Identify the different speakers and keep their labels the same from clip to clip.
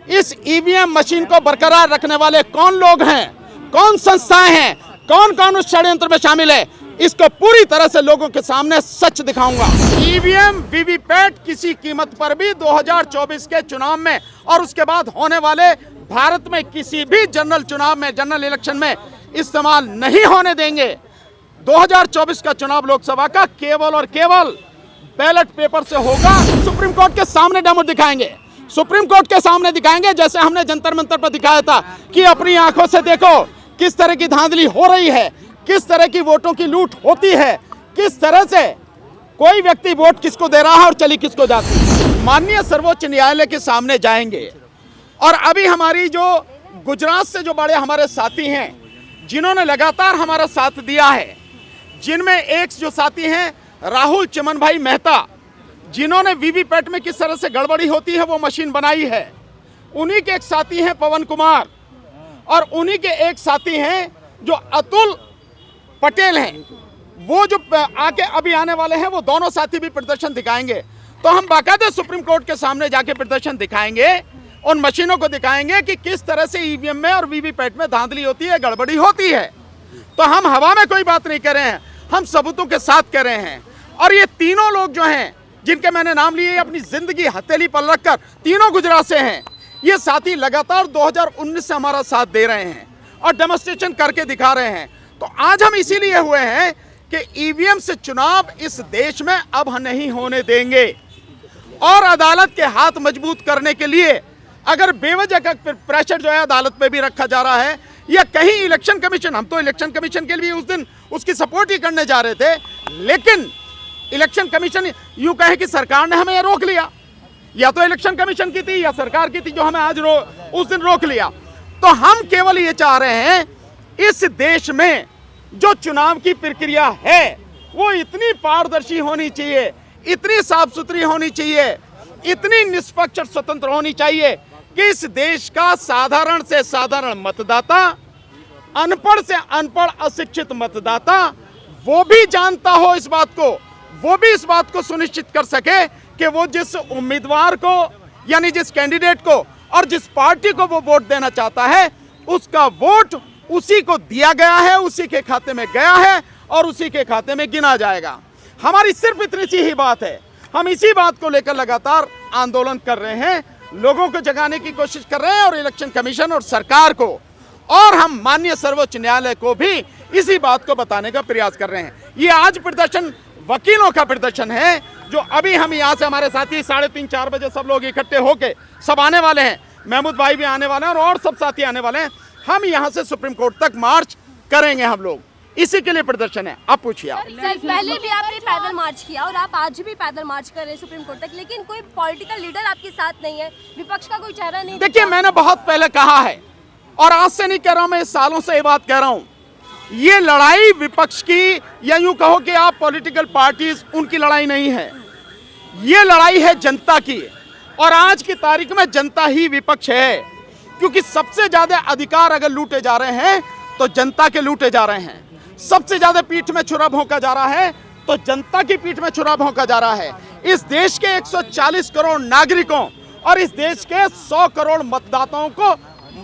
Speaker 1: इस EVM machine को बरकरार रखने वाले कौन लोग हैं, कौन संस्थाएं हैं, कौन कौन उस षड्यंत्र में शामिल है, इसको पूरी तरह से लोगों के सामने सच दिखाऊंगा। ईवीएम वीवीपैट किसी कीमत पर भी 2024 के चुनाव में और उसके बाद होने वाले भारत में किसी भी जनरल चुनाव में, जनरल इलेक्शन में इस्तेमाल नहीं होने देंगे। 2024 का चुनाव लोकसभा का केवल और केवल बैलेट पेपर से होगा। सुप्रीम कोर्ट के सामने डेमो दिखाएंगे, सुप्रीम कोर्ट के सामने दिखाएंगे, जैसे हमने जंतर मंतर पर दिखाया था कि अपनी आंखों से देखो किस तरह की धांधली हो रही है, किस तरह की वोटों की लूट होती है, किस तरह से कोई व्यक्ति वोट किसको दे रहा है और चली किसको जाती है। माननीय सर्वोच्च न्यायालय के सामने जाएंगे। और अभी हमारी जो गुजरात से जो बड़े हमारे साथी हैं जिन्होंने लगातार हमारा साथ दिया है, जिनमें एक जो साथी हैं राहुल चिमन भाई मेहता, जिन्होंने वीवीपैट में किस तरह से गड़बड़ी होती है वो मशीन बनाई है, उन्हीं के एक साथी हैं पवन कुमार, और उन्हीं के एक साथी हैं जो अतुल पटेल हैं। वो जो आके अभी आने वाले हैं, वो दोनों साथी भी प्रदर्शन दिखाएंगे। तो हम बाकायदा सुप्रीम कोर्ट के सामने जाके प्रदर्शन दिखाएंगे, उन मशीनों को दिखाएंगे कि किस तरह से ईवीएम में और वीवीपैट में धांधली होती है, गड़बड़ी होती है। तो हम हवा में कोई बात नहीं कर रहे हैं, हम सबूतों के साथ कर रहे हैं। और ये तीनों लोग जो हैं जिनके मैंने नाम लिए, अपनी जिंदगी हथेली पर रखकर तीनों गुजरात से हैं, ये साथी लगातार 2019 से हमारा साथ दे रहे हैं और डेमोन्स्ट्रेशन करके दिखा रहे हैं। तो आज हम इसीलिए हुए हैं कि ईवीएम से चुनाव इस देश में अब नहीं होने देंगे। और अदालत के हाथ मजबूत करने के लिए अगर बेवजह का प्रेशर जो है अदालत पे भी रखा जा रहा है, या कहीं इलेक्शन कमीशन, हम तो इलेक्शन कमीशन के लिए उस दिन उसकी सपोर्ट ही करने जा रहे थे, लेकिन इलेक्शन कमीशन यूं कहे कि सरकार ने हमें रोक लिया, या तो इलेक्शन कमीशन की थी या सरकार की थी जो हमें आज उस दिन रोक लिया। तो हम केवल ये चाह रहे हैं इस देश में जो चुनाव की प्रक्रिया है वो इतनी पारदर्शी होनी चाहिए, इतनी साफ सुथरी होनी चाहिए, इतनी निष्पक्ष और स्वतंत्र होनी चाहिए कि इस देश का साधारण से साधारण मतदाता, अनपढ़ से अनपढ़ अशिक्षित मतदाता, वो भी जानता हो इस बात को, वो भी इस बात को सुनिश्चित कर सके कि वो जिस उम्मीदवार को, यानी जिस कैंडिडेट को और जिस पार्टी को वो वोट देना चाहता है, उसका वोट उसी को दिया गया है, उसी के खाते में गया है और उसी के खाते में गिना जाएगा। हमारी सिर्फ इतनी सी ही बात है। हम इसी बात को लेकर लगातार आंदोलन कर रहे हैं, लोगों को जगाने की कोशिश कर रहे हैं, और इलेक्शन कमीशन और सरकार को, और हम माननीय सर्वोच्च न्यायालय को भी इसी बात को बताने का प्रयास कर रहे हैं। ये आज प्रदर्शन वकीलों का प्रदर्शन है, जो अभी हम यहाँ से हमारे साथी 3:30-4 बजे सब लोग इकट्ठे होके सब आने वाले हैं, महमूद भाई भी आने वाले हैं और सब साथी आने वाले हैं। हम यहाँ से सुप्रीम कोर्ट तक मार्च करेंगे, हम लोग इसी के लिए प्रदर्शन है। आप पूछिए।
Speaker 2: सर, पहले भी आपने पैदल मार्च किया और आप आज भी पैदल मार्च कर रहे हैं सुप्रीम कोर्ट तक, लेकिन कोई पॉलिटिकल लीडर आपके साथ नहीं है, विपक्ष का कोई चेहरा नहीं।
Speaker 1: देखिए, मैंने बहुत पहले कहा है और आज से नहीं कह रहा हूं, मैं इस सालों से ये बात कह रहा हूं, ये लड़ाई विपक्ष की, या यूं कहो कि आप पॉलिटिकल पार्टीज, उनकी लड़ाई नहीं है, ये लड़ाई है जनता की। और आज की तारीख में जनता ही विपक्ष है, क्योंकि सबसे ज्यादा अधिकार अगर लूटे जा रहे हैं तो जनता के लूटे जा रहे हैं। सबसे ज्यादा पीठ में छुरा भोंका जा रहा है तो जनता की पीठ में छुरा भोंका जा रहा है। इस देश के 140 करोड़ नागरिकों और इस देश के 100 करोड़ मतदाताओं को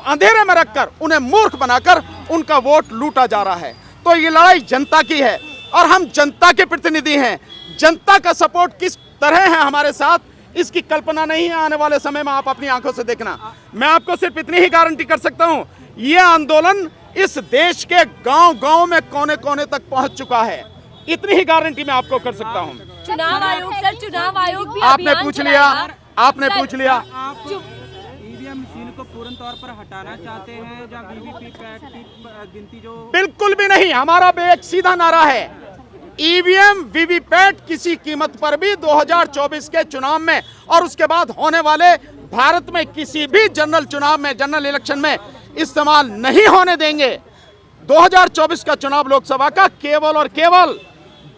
Speaker 1: अंधेरे में रखकर, उन्हें मूर्ख बनाकर उनका वोट लूटा जा रहा है। तो ये लड़ाई जनता की है और हम जनता के प्रतिनिधि हैं। जनता का सपोर्ट किस तरह है हमारे साथ, इसकी कल्पना नहीं है। आने वाले समय में आप अपनी आंखों से देखना। मैं आपको सिर्फ इतनी ही गारंटी कर सकता हूं, यह आंदोलन इस देश के गांव-गांव में कोने कोने तक पहुंच चुका है। इतनी ही गारंटी मैं आपको कर सकता हूं।
Speaker 2: चुनाव आयोग, सर, चुनाव आयोग भी
Speaker 1: आपने पूछ लिया, आपने पूछ लिया।
Speaker 3: आप ईवीएम मशीन को पूर्ण तौर पर हटाना चाहते हैं या वीवीपैट की गिनती जो? बिल्कुल
Speaker 1: भी नहीं। हमारा एक सीधा नारा है, ईवीएम वीवीपैट किसी कीमत पर भी 2024 के चुनाव में और उसके बाद होने वाले भारत में किसी भी जनरल चुनाव में, जनरल इलेक्शन में इस्तेमाल नहीं होने देंगे। 2024 का चुनाव लोकसभा का केवल और केवल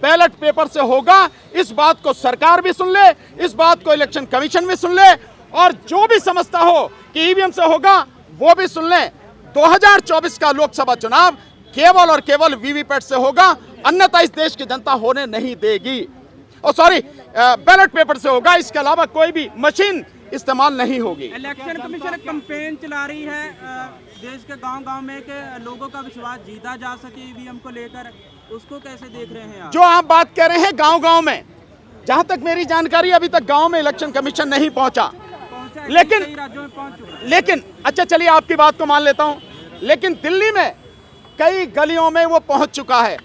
Speaker 1: बैलेट पेपर से होगा। इस बात को सरकार भी सुन ले, इस बात को इलेक्शन कमीशन भी सुन ले, और जो भी समझता हो कि ईवीएम से होगा वो भी सुन ले। 2024 का लोकसभा चुनाव केवल और केवल वीवीपैट से होगा, अन्यथा इस देश की जनता होने नहीं देगी। बैलेट पेपर से होगा। इसके अलावा कोई भी मशीन इस्तेमाल नहीं होगी।
Speaker 3: इलेक्शन कमीशन कैंपेन चला रही है देश के गांव-गांव में कि लोगों का विश्वास जीता जा सके ईवीएम को लेकर, उसको कैसे देख रहे हैं आप?
Speaker 1: जो आप बात कर रहे हैं गांव-गांव में, जहां तक मेरी जानकारी अभी तक गांव में इलेक्शन कमीशन नहीं पहुंचा, लेकिन
Speaker 3: कई राज्यों में पहुंच चुका है।
Speaker 1: लेकिन अच्छा चलिए आपकी बात को मान लेता हूं, लेकिन दिल्ली में कई गलियों में वो पहुंच चुका है।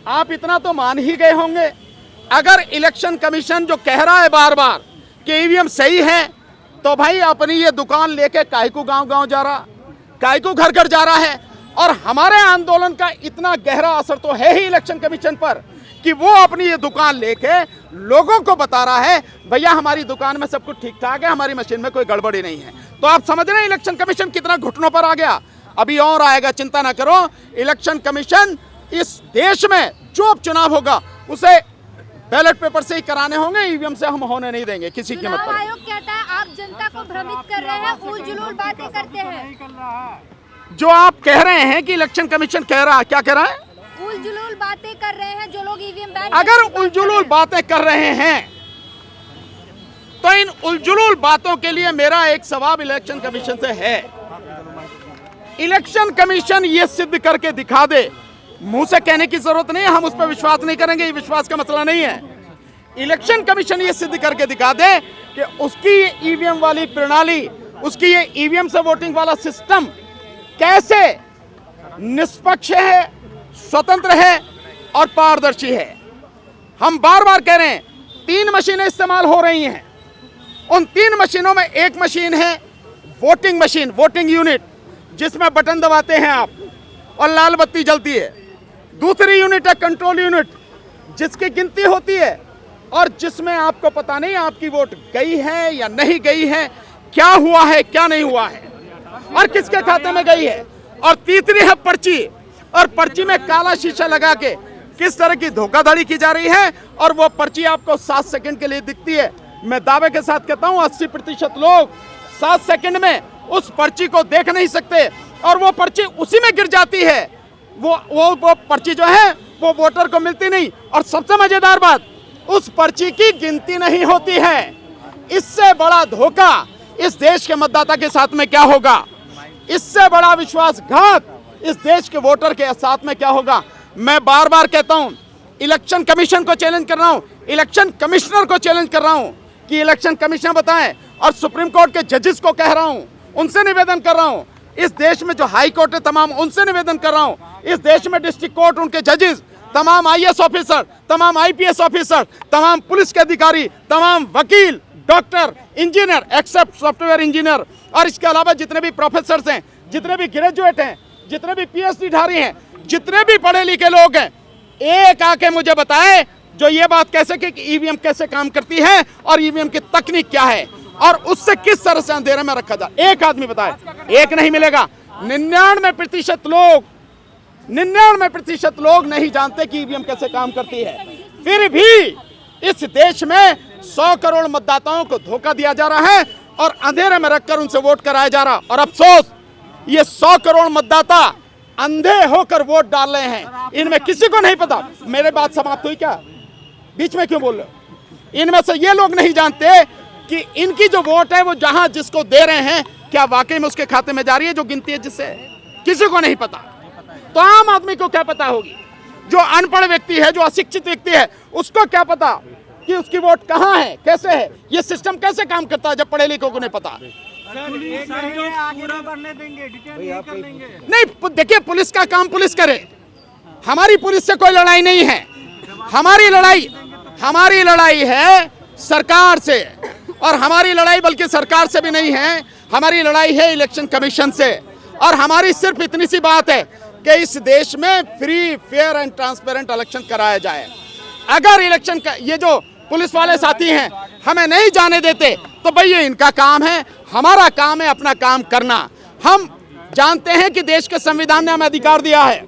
Speaker 1: आप इतना तो मान ही गए होंगे, अगर इलेक्शन कमीशन जो कह रहा है बार बार कि ईवीएम सही है, तो भाई अपनी ये दुकान लेके काहे को गांव-गांव जा रहा, काहे को घर-घर जा रहा है। और हमारे आंदोलन का इतना गहरा असर तो है ही इलेक्शन कमीशन पर कि वो अपनी ये दुकान लेके लोगों को बता रहा है भैया हमारी दुकान में सब कुछ ठीक ठाक है, हमारी मशीन में कोई गड़बड़ी नहीं है। तो आप समझ रहे हैं इलेक्शन कमीशन कितना घुटनों पर आ गया। अभी और आएगा, चिंता ना करो। इलेक्शन कमीशन इस देश में जो चुनाव होगा उसे बैलेट पेपर से ही कराने होंगे, ईवीएम से हम होने नहीं देंगे किसी कीमत
Speaker 2: चुनाव
Speaker 1: पर।
Speaker 2: आयोग कहता है आप जनता को भ्रमित कर रहे हैं, उलझुल बातें करते हैं।
Speaker 1: जो आप कह रहे हैं कि इलेक्शन कमीशन कह रहा है, क्या कह रहा है?
Speaker 2: उलझुल बातें कर रहे हैं जो लोग ईवीएम बैन
Speaker 1: अगर उलझुल बातें कर रहे हैं तो इन उलझुल बातों के लिए मेरा एक सवाल इलेक्शन कमीशन से है। इलेक्शन कमीशन ये सिद्ध करके दिखा दे, मुंह से कहने की जरूरत नहीं है, हम उस पर विश्वास नहीं करेंगे, ये विश्वास का मसला नहीं है। इलेक्शन कमीशन ये सिद्ध करके दिखा दे कि उसकी ये ईवीएम वाली प्रणाली, उसकी ये ईवीएम से वोटिंग वाला सिस्टम कैसे निष्पक्ष है, स्वतंत्र है और पारदर्शी है। हम बार बार कह रहे हैं 3 मशीनें इस्तेमाल हो रही हैं। उन 3 मशीनों में एक मशीन है वोटिंग मशीन, वोटिंग यूनिट, जिसमें बटन दबाते हैं आप और लाल बत्ती जलती है। दूसरी यूनिट है कंट्रोल यूनिट, जिसकी गिनती होती है और जिसमें आपको पता नहीं आपकी वोट गई है या नहीं गई है, क्या हुआ है क्या नहीं हुआ है और किसके खाते में गई है। और तीसरी है पर्ची, और पर्ची में काला शीशा लगा के किस तरह की धोखाधड़ी की जा रही है और वो पर्ची आपको 7 सेकंड के लिए दिखती है। मैं दावे के साथ कहता हूं 80% लोग 7 सेकंड में उस पर्ची को देख नहीं सकते और वो पर्ची उसी में गिर जाती है। वो पर्ची जो है वो वोटर को मिलती नहीं। और सबसे मजेदार बात, उस पर्ची की गिनती नहीं होती है। इससे बड़ा धोखा इस देश के मतदाता के साथ में क्या होगा, इससे बड़ा विश्वासघात इस देश के वोटर के साथ में क्या होगा। मैं बार बार कहता हूं, इलेक्शन कमीशन को चैलेंज कर रहा हूं, इलेक्शन कमिश्नर को चैलेंज कर रहा हूं कि इलेक्शन कमीशन बताएं, और सुप्रीम कोर्ट के जजेस को कह रहा हूं, उनसे निवेदन कर रहा हूं, इस देश में जो हाई कोर्ट है तमाम उनसे निवेदन कर रहा हूं, इस देश में डिस्ट्रिक्ट कोर्ट, उनके जजेस, तमाम आईएएस ऑफिसर, तमाम आईपीएस ऑफिसर, तमाम पुलिस के अधिकारी, तमाम वकील, doctor, engineer except software engineer, और इसके अलावा जितने भी प्रोफेसर हैं, जितने भी ग्रेजुएट हैं, जितने भी पीएचडी हैं, जितने भी पढ़े लिखे लोग हैं, एक आके मुझे बताए जो ये बात कैसे कि ईवीएम कैसे काम करती है और ईवीएम की तकनीक क्या है और उससे किस तरह से अंधेरे में रखा जाए। एक आदमी बताए, एक नहीं मिलेगा। 99% लोग नहीं जानते कि ईवीएम कैसे काम करती है। फिर भी इस देश में 100 करोड़ मतदाताओं को धोखा दिया जा रहा है और अंधेरे में रखकर उनसे वोट कराया जा रहा। और अफसोस, ये 100 करोड़ मतदाता अंधे होकर वोट डाल रहे हैं, इनमें किसी को नहीं पता। मेरे बात समाप्त हुई क्या? बीच में क्यों बोल रहे हो? इनमें से ये लोग नहीं जानते कि इनकी जो वोट है वो जहां जिसको दे रहे हैं क्या वाकई में उसके खाते में जा रही है जो गिनती है, जिससे किसी को नहीं पता। तो आम आदमी को क्या पता होगी? जो अनपढ़ व्यक्ति है, जो अशिक्षित व्यक्ति है, उसको क्या पता कि उसकी वोट कहां है, कैसे है, ये सिस्टम कैसे काम करता है, जब पढ़े लिखों को नहीं पता। नहीं, देखिए पुलिस का काम पुलिस करे, हमारी पुलिस से कोई लड़ाई नहीं है। हमारी लड़ाई है सरकार से, और हमारी लड़ाई बल्कि सरकार से भी नहीं है, हमारी लड़ाई है इलेक्शन कमीशन से। और हमारी सिर्फ इतनी सी बात है कि इस देश में free, fair and transparent election कराया जाए। अगर इलेक्शन का ये जो पुलिस वाले साथी हैं हमें नहीं जाने देते तो भाई ये इनका काम है, हमारा काम है अपना काम करना। हम जानते हैं कि देश के संविधान ने हमें अधिकार दिया है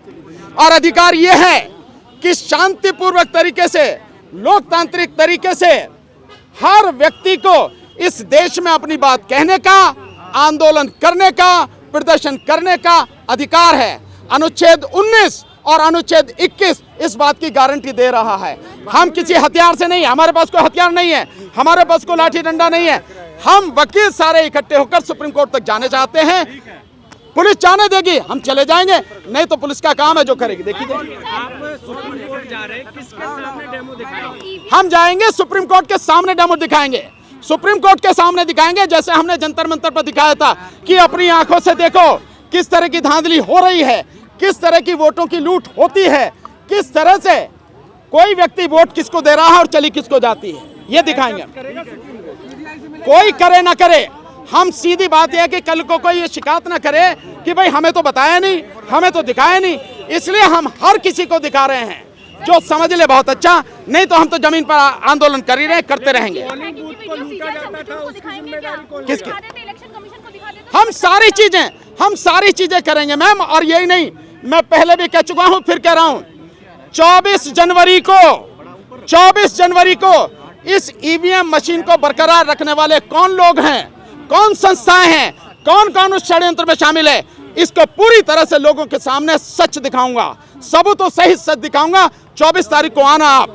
Speaker 1: और अधिकार ये है कि शांतिपूर्वक तरीके से, लोकतांत्रिक तरीके से हर व्यक्ति को इस देश में अपनी बात कहने का, आंदोलन करने का, प्रदर्शन करने का अधिकार है। अनुच्छेद 19 और अनुच्छेद 21 इस बात की गारंटी दे रहा है। हम किसी हथियार से नहीं, हमारे पास कोई हथियार नहीं है, हमारे पास कोई लाठी डंडा नहीं है, हम वकील सारे इकट्ठे होकर सुप्रीम कोर्ट तक जाने चाहते हैं। पुलिस जाने देगी, हम चले जाएंगे, नहीं तो पुलिस का काम है जो करेगी। देखिए,
Speaker 3: आप सुप्रीम कोर्ट जा रहे हैं, किसके सामने डेमो दिखाएंगे?
Speaker 1: हम जाएंगे सुप्रीम कोर्ट के सामने डेमो दिखाएंगे, सुप्रीम कोर्ट के सामने दिखाएंगे, जैसे हमने जंतर मंतर पर दिखाया था कि अपनी आंखों से देखो किस तरह की धांधली हो रही है, किस तरह की वोटों की लूट होती है, किस तरह से कोई व्यक्ति वोट किसको दे रहा है और चली किसको जाती है, ये दिखाएंगे। कोई करे ना करे, हम सीधी बात यह है कि कल को कोई ये शिकायत ना करे कि भाई हमें तो बताया नहीं, हमें तो दिखाया नहीं, इसलिए हम हर किसी को दिखा रहे हैं। जो समझ ले बहुत अच्छा, नहीं तो हम तो जमीन पर आंदोलन कर ही रहे, करते रहेंगे। हम सारी चीजें करेंगे मैम, और यही नहीं, मैं पहले भी कह चुका हूं, फिर कह रहा हूं, 24 जनवरी को इस ईवीएम मशीन को बरकरार रखने वाले कौन लोग हैं, कौन संस्थाएं हैं, कौन कौन उस षड्यंत्र में शामिल है, इसको पूरी तरह से लोगों के सामने सच दिखाऊंगा, सबूतों सहित सच दिखाऊंगा। 24 तारीख को आना आप।